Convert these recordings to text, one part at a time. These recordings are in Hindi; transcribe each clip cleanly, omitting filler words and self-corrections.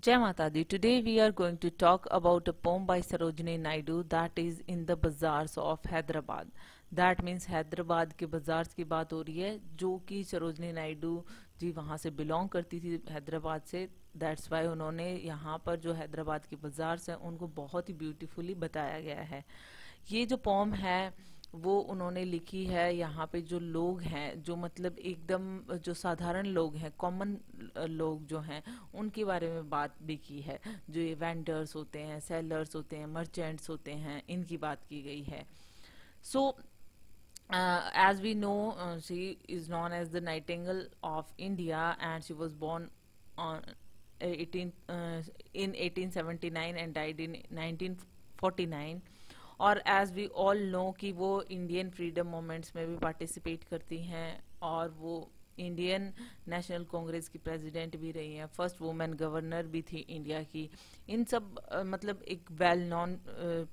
Jai Mata Di. Today we are going to talk about a poem by Sarojini Naidu that is in the bazaars of Hyderabad. That means Hyderabad के बाजार्स की बात हो रही है जो कि सरोजनी नायडू जी वहाँ से बिलोंग करती थी हैदराबाद से. दैट्स वाई उन्होंने यहाँ पर जो हैदराबाद के बाजार्स हैं उनको बहुत ही ब्यूटीफुली बताया गया है. ये जो पोम है वो उन्होंने लिखी है. यहाँ पे जो लोग हैं जो मतलब एकदम जो साधारण लोग हैं कॉमन लोग जो हैं उनके बारे में बात भी की है. जो ये वेंडर्स होते हैं, सेलर्स होते हैं, मर्चेंट्स होते हैं, इनकी बात की गई है. सो as we know, she is known as the Nightingale of India, and she was born on 18 in 1879 and died in 1949. और एज वी ऑल नो कि वो इंडियन फ्रीडम मूवमेंट्स में भी पार्टिसिपेट करती हैं और वो इंडियन नेशनल कांग्रेस की प्रेसिडेंट भी रही हैं, फर्स्ट वुमेन गवर्नर भी थी इंडिया की. इन सब मतलब एक वेल नोन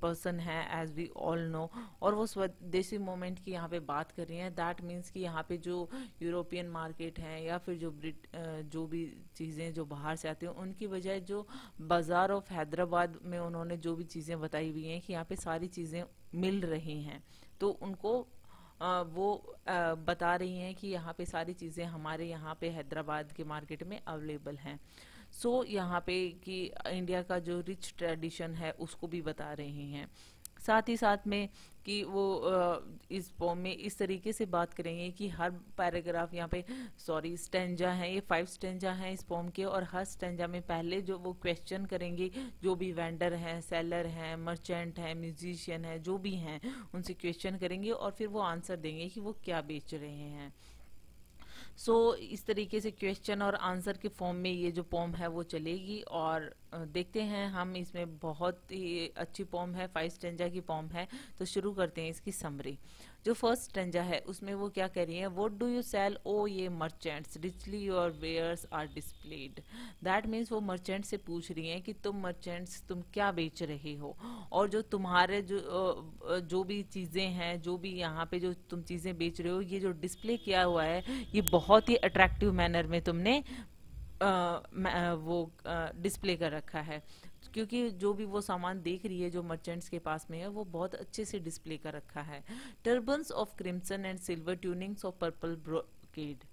पर्सन है एज वी ऑल नो. और वो स्वदेशी मूवमेंट की यहाँ पे बात कर रही हैं. दैट मीन्स कि यहाँ पे जो यूरोपियन मार्केट हैं या फिर जो भी चीज़ें जो बाहर से आती हैं उनकी बजाय जो बाजार ऑफ हैदराबाद में उन्होंने जो भी चीज़ें बताई हुई हैं कि यहाँ पे सारी चीज़ें मिल रही हैं, तो उनको वो बता रही हैं कि यहाँ पे सारी चीज़ें हमारे यहाँ पे हैदराबाद के मार्केट में अवेलेबल हैं. सो यहाँ पे कि इंडिया का जो रिच ट्रेडिशन है उसको भी बता रही हैं. साथ ही साथ में कि वो इस पोम में इस तरीके से बात करेंगे कि हर पैराग्राफ यहाँ पे स्टेंजा हैं, ये 5 स्टेंजा हैं इस पोम के. और हर स्टेंजा में पहले जो वो क्वेश्चन करेंगे जो भी वेंडर हैं, सेलर हैं, मर्चेंट हैं, म्यूजिशियन हैं, जो भी हैं उनसे क्वेश्चन करेंगे और फिर वो आंसर देंगे कि वो क्या बेच रहे हैं. इस तरीके से क्वेश्चन और आंसर के फॉर्म में ये जो पोम है वो चलेगी. और देखते हैं हम, इसमें बहुत ही अच्छी पोम है, 5 स्टेंजा की पोम है. तो शुरू करते हैं इसकी समरी. जो फर्स्ट स्टेंजा है उसमें वो क्या कह रही है, what do you sell O ye merchants richly your wares are displayed. That means वो मर्चेंट से पूछ रही हैं कि तुम मर्चेंट्स तुम क्या बेच रहे हो, और जो तुम्हारे जो भी चीज़ें हैं, जो भी यहाँ पे जो तुम चीज़ें बेच रहे हो, ये जो डिस्प्ले किया हुआ है ये बहुत ही अट्रैक्टिव मैनर में तुमने वो डिस्प्ले कर रखा है. क्योंकि जो भी वो सामान देख रही है जो मर्चेंट्स के पास में है वो बहुत अच्छे से डिस्प्ले कर रखा है. Turbans of crimson and silver, tunics of purple brocade.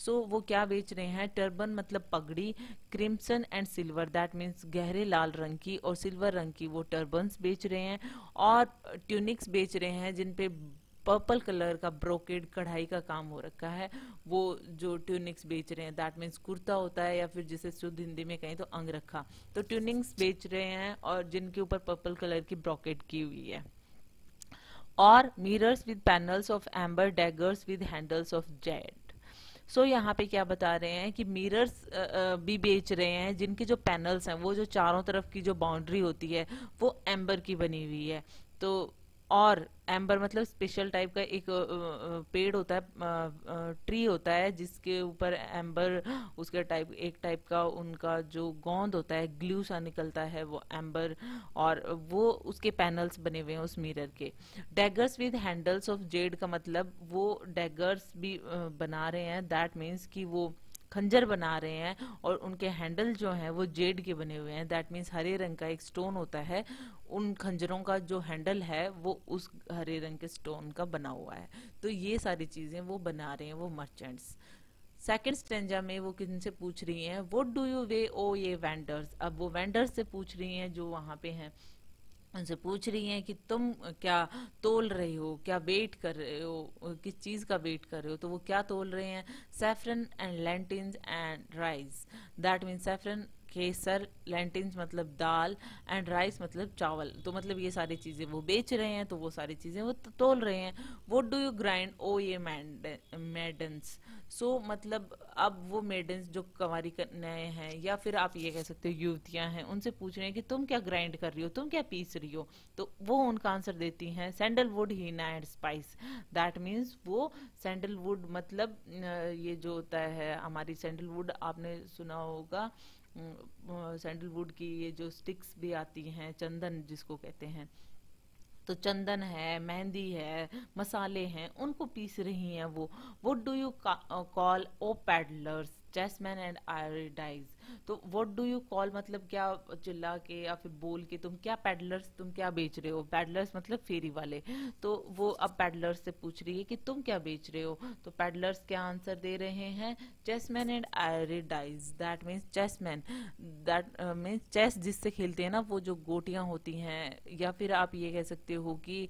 वो क्या बेच रहे हैं, टर्बन मतलब पगड़ी, crimson and silver that means गहरे लाल रंग की, और सिल्वर रंग की वो टर्बन्स बेच रहे हैं. और ट्यूनिक्स बेच रहे हैं जिन पे पर्पल कलर का ब्रोकेड कढ़ाई का काम हो रखा है. वो जो ट्यूनिक्स बेच रहे हैं दैट मीन्स कुर्ता होता है, या फिर जिसे शुद्ध हिंदी में कहें तो अंग रखा. तो ट्यूनिक्स बेच रहे हैं और जिनके ऊपर पर्पल कलर की ब्रोकेड की हुई है. और mirrors with panels of amber, daggers with handles of Z. यहाँ पे क्या बता रहे हैं कि मिरर्स भी बेच रहे हैं जिनके जो पैनल्स हैं, वो जो चारों तरफ की जो बाउंड्री होती है वो एम्बर की बनी हुई है. तो और एम्बर मतलब स्पेशल टाइप का एक पेड़ होता है, ट्री होता है जिसके ऊपर एम्बर उसके टाइप एक टाइप का उनका जो गोंद होता है, ग्लू सा निकलता है वो एम्बर, और वो उसके पैनल्स बने हुए हैं उस मिरर के. Daggers with handles of Z का मतलब वो डैगर्स भी बना रहे हैं. दैट मीन्स कि वो खंजर बना रहे हैं और उनके हैंडल जो हैं वो जेड के बने हुए हैं. दैट मीन्स हरे रंग का एक स्टोन होता है, उन खंजरों का जो हैंडल है वो उस हरे रंग के स्टोन का बना हुआ है. तो ये सारी चीजें वो बना रहे हैं वो मर्चेंट्स. सेकेंड स्टेंजा में वो किनसे पूछ रही हैं, व्हाट डू यू वे ओ ये वेंडर्स. अब वो वेंडर्स से पूछ रही हैं जो वहां पे हैं, उनसे पूछ रही हैं कि तुम क्या तोल रहे हो, क्या वेट कर रहे हो, किस चीज का वेट कर रहे हो. तो वो क्या तोल रहे हैं, saffron and lentils and rice. That mean saffron केसर, लेंटिन्स मतलब दाल, एंड राइस मतलब चावल. तो मतलब ये सारी चीजें वो बेच रहे हैं, तो वो सारी चीजें वो तोल रहे हैं. व्हाट डू यू ग्राइंड ओ ये मेडन्स. मतलब अब वो मेडन्स जो कंवारी नए हैं या फिर आप ये कह सकते हो युवतियां हैं, उनसे पूछ रहे हैं कि तुम क्या ग्राइंड कर रही हो, तुम क्या पीस रही हो. तो वो उनका आंसर देती हैं, sandalwood henna and spice. That means वो सैंडलवुड मतलब ये जो होता है हमारी सैंडलवुड, आपने सुना होगा सैंडलवुड की ये जो स्टिक्स भी आती हैं, चंदन जिसको कहते हैं, तो चंदन है, मेहंदी है, मसाले हैं, उनको पीस रही हैं वो. What do you call O pedlars, jasmine and iodise. तो व्हाट डू यू कॉल मतलब क्या चिल्ला के या फिर बोल के तुम क्या पेडलर्स, तुम क्या बेच रहे हो, पेडलर्स मतलब फेरी वाले। तो वो अब पेडलर्स से पूछ रही है कि तुम क्या बेच रहे हो। तो पेडलर्स क्या आंसर दे रहे हैं, chessmen and ivory dice, that means chessman, that means chess जिससे खेलते हैं ना, वो जो गोटियां होती हैं, या फिर आप ये कह सकते हो कि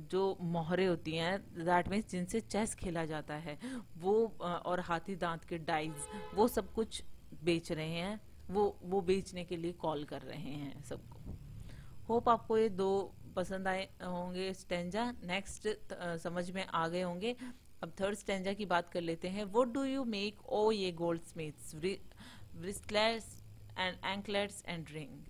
जो मोहरे होती हैं, दैट मीन्स जिनसे चेस खेला जाता है, वो और हाथी दांत के डाइज, वो सब कुछ बेच रहे हैं। वो बेचने के लिए कॉल कर रहे हैं सबको। होप आपको ये दो पसंद आए होंगे स्टेंजा। नेक्स्ट समझ में आ गए होंगे। अब थर्ड स्टेंजा की बात कर लेते हैं। व्हाट डू यू मेक ओ ये gold Smiths, wristlets and anklets and ring,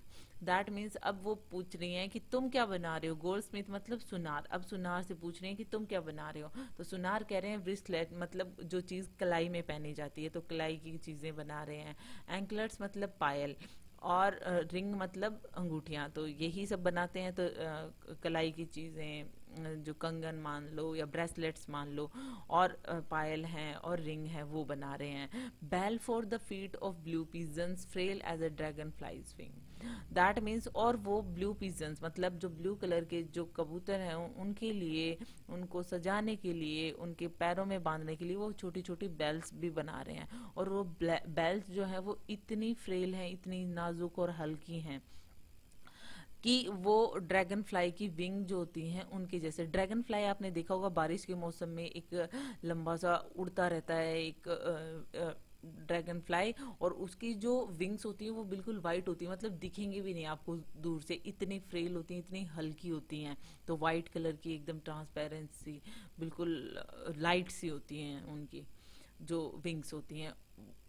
that means अब वो पूछ रही हैं कि तुम क्या बना रहे हो। गोल्ड स्मिथ मतलब सुनार, अब सुनार से पूछ रही हैं कि तुम क्या बना रहे हो। तो सुनार कह रहे हैं ब्रिस्टलेट मतलब जो चीज कलाई में पहनी जाती है, तो कलाई की चीजें बना रहे हैं। एंकलेट्स मतलब पायल, और रिंग मतलब अंगूठियां, तो यही सब बनाते हैं। तो कलाई की चीजें, जो कंगन मान लो या ब्रेसलेट्स मान लो, और पायल हैं और रिंग है, वो बना रहे हैं। Bells for the feet of blue pigeons frail as a dragonfly's wing, that means, और वो ब्लू पिजन्स मतलब जो ब्लू कलर के जो कबूतर हैं, उनके लिए, उनको सजाने के लिए, उनके पैरों में बांधने के लिए वो छोटी छोटी बेल्स भी बना रहे हैं। और वो बेल्स जो है वो इतनी फ्रेल हैं, इतनी नाजुक और हल्की हैं कि वो ड्रैगन फ्लाई की विंग जो होती हैं उनके जैसे। ड्रैगन फ्लाई आपने देखा होगा बारिश के मौसम में एक लंबा सा उड़ता रहता है एक ड्रैगन फ्लाई, और उसकी जो विंग्स होती है वो बिल्कुल वाइट होती है, मतलब दिखेंगे भी नहीं आपको दूर से, इतनी फ्रेल होती हैं, इतनी हल्की होती हैं। तो वाइट कलर की एकदम ट्रांसपेरेंसी, बिल्कुल लाइट सी होती हैं उनकी जो विंग्स होती हैं।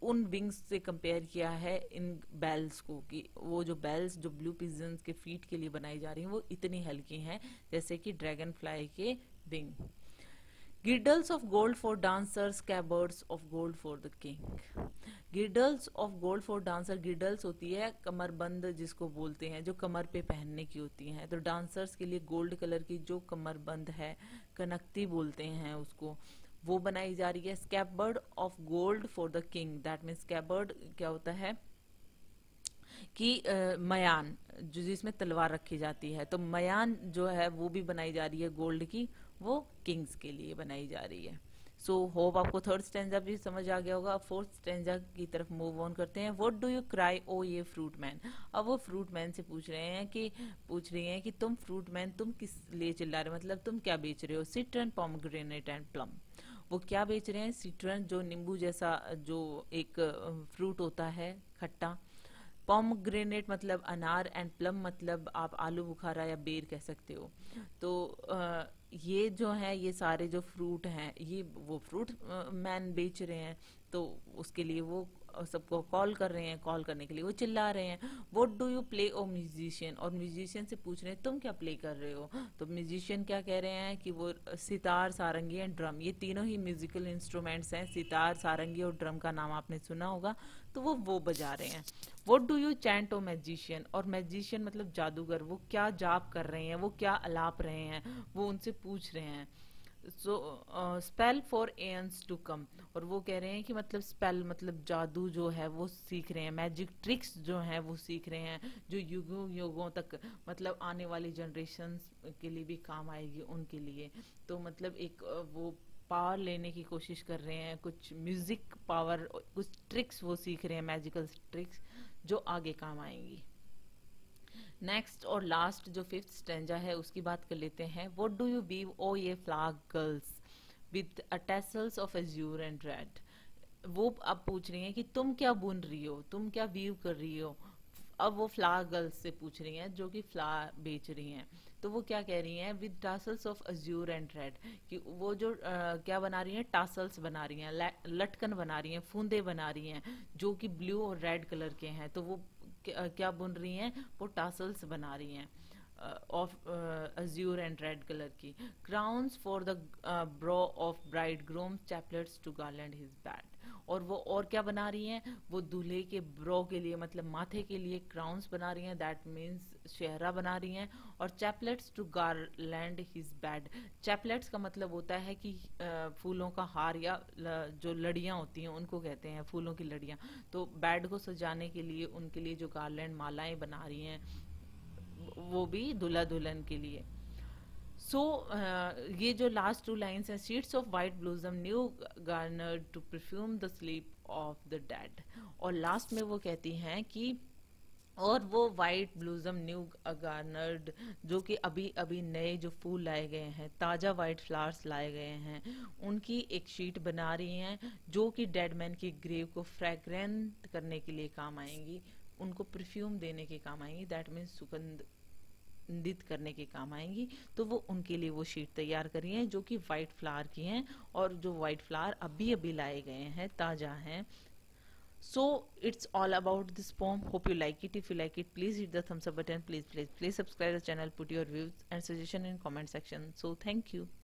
उन विंग्स से कंपेयर किया है इन बेल्स को, कि वो जो बेल्स जो ब्लू पिजन्स के फीट के लिए बनाई जा रही हैं वो इतनी हल्की हैं जैसे कि ड्रैगन फ्लाई के wing. Girdles of gold for dancers, scabbards of gold for the king. Girdles of gold for dancer, girdles होती है कमरबंद जिसको बोलते हैं, जो कमर पे पहनने की होती हैं। तो डांसर्स के लिए गोल्ड कलर की जो कमरबंद है, कनकती बोलते हैं उसको, वो बनाई जा रही है। Scabbard of gold for the king, that means scabbard क्या होता है कि मयान, जो जिसमें तलवार रखी जाती है, तो मयान जो है वो भी बनाई जा रही है गोल्ड की, वो किंग्स के लिए बनाई जा रही है। सो होप आपको थर्ड स्टेंजा भी समझ आ गया होगा। फोर्थ स्टेंजा की तरफ मूव ऑन करते हैं। व्हाट डू यू क्राई ओ ये फ्रूट मैन। अब वो फ्रूट मैन से पूछ रही हैं कि तुम फ्रूट मैन, तुम किस लिए चिल्ला रहे हो, मतलब तुम क्या बेच रहे हो। सिट्रन, पोमग्रेनेट एंड प्लम, वो क्या बेच रहे हैं। सिट्रन जो नींबू जैसा जो एक फ्रूट होता है खट्टा, पोमग्रेनेट मतलब अनार, एंड प्लम मतलब आप आलू बुखारा या बेर कह सकते हो। तो ये जो है, ये सारे जो फ्रूट हैं, ये वो फ्रूट मैन बेच रहे हैं। तो उसके लिए वो सबको कॉल कर रहे हैं, कॉल करने के लिए वो चिल्ला रहे हैं। What do you play O musician, और म्यूजिशियन से पूछ रहे हैं तुम क्या प्ले कर रहे हो। तो म्यूजिशियन क्या कह रहे हैं कि वो सितार, सारंगी एंड ड्रम, ये तीनों ही म्यूजिकल इंस्ट्रूमेंट्स हैं। सितार, सारंगी और ड्रम का नाम आपने सुना होगा, तो वो बजा रहे हैं। What do you chant O magician, और मैजिशियन मतलब जादूगर, वो क्या जाप कर रहे हैं, वो क्या अलाप रहे हैं, वो उनसे पूछ रहे हैं। सो स्पेल फॉर एयंस टू कम, और वो कह रहे हैं कि मतलब स्पेल मतलब जादू जो है वो सीख रहे हैं, मैजिक ट्रिक्स जो हैं वो सीख रहे हैं, जो युगों युगों तक मतलब आने वाली जनरेशन्स के लिए भी काम आएगी उनके लिए। तो मतलब एक वो पावर लेने की कोशिश कर रहे हैं, कुछ म्यूजिक पावर, कुछ ट्रिक्स वो सीख रहे हैं, मैजिकल ट्रिक्स जो आगे काम आएंगी। नेक्स्ट और लास्ट जो फिफ्थ स्टेंजा है उसकी बात कर लेते हैं। व्हाट डू यू वीव ओ ये flag girls with tassels of Azure and red, वो अब पूछ रही हैं कि तुम क्या बुन रही हो, तुम क्या वीव कर रही हो। अब वो फ्लावर गर्ल्स से पूछ रही हैं जो कि फ्लावर बेच रही हैं। तो वो क्या कह रही हैं, with tassels of azure and red, कि वो जो क्या बना रही हैं, टासल्स बना रही हैं, लटकन बना रही हैं, फूंदे बना रही हैं, जो कि ब्लू और रेड कलर के हैं। तो वो क्या बुन रही हैं, वो टासल्स बना रही हैं of azure and red colour की। Crowns for the brow of bridegroom, chaplets to garland his bed, और वो और क्या बना रही हैं, वो दूल्हे के ब्रो के लिए मतलब माथे के लिए क्राउन्स बना रही हैं, दैट मीन्स सेहरा बना रही हैं। और chaplets to garland his bed, chaplets का मतलब होता है कि फूलों का हार या जो लड़ियां होती हैं उनको कहते हैं फूलों की लड़ियां। तो बेड को सजाने के लिए उनके लिए जो गारलैंड मालाएं बना रही हैं वो भी दूल्हा दुल्हन के लिए। सो ये जो लास्ट टू लाइन्स हैं, sheets of white blossom new garnered to perfume the sleep of the dead, और लास्ट में वो कहती हैं कि और वो वाइट ब्लूजम न्यू गार्नर्ड, जो कि अभी अभी नए जो फूल लाए गए हैं, ताजा वाइट फ्लावर्स लाए गए हैं, उनकी एक शीट बना रही हैं जो कि डेड मैन की ग्रेव को फ्रेग्रेंट करने के लिए काम आएंगी, उनको परफ्यूम देने के काम आएंगी, दैट मीन्स सुगंधित करने के काम आएंगी। तो वो उनके लिए वो शीट तैयार करी है जो कि वाइट फ्लावर की हैं, और जो वाइट फ्लावर अभी अभी लाए गए हैं, ताजा हैं। So it's all about this poem. Hope you like it. If you like it, please hit the thumbs up button. Please subscribe the channel. Put your views and suggestion in comment section. So thank you.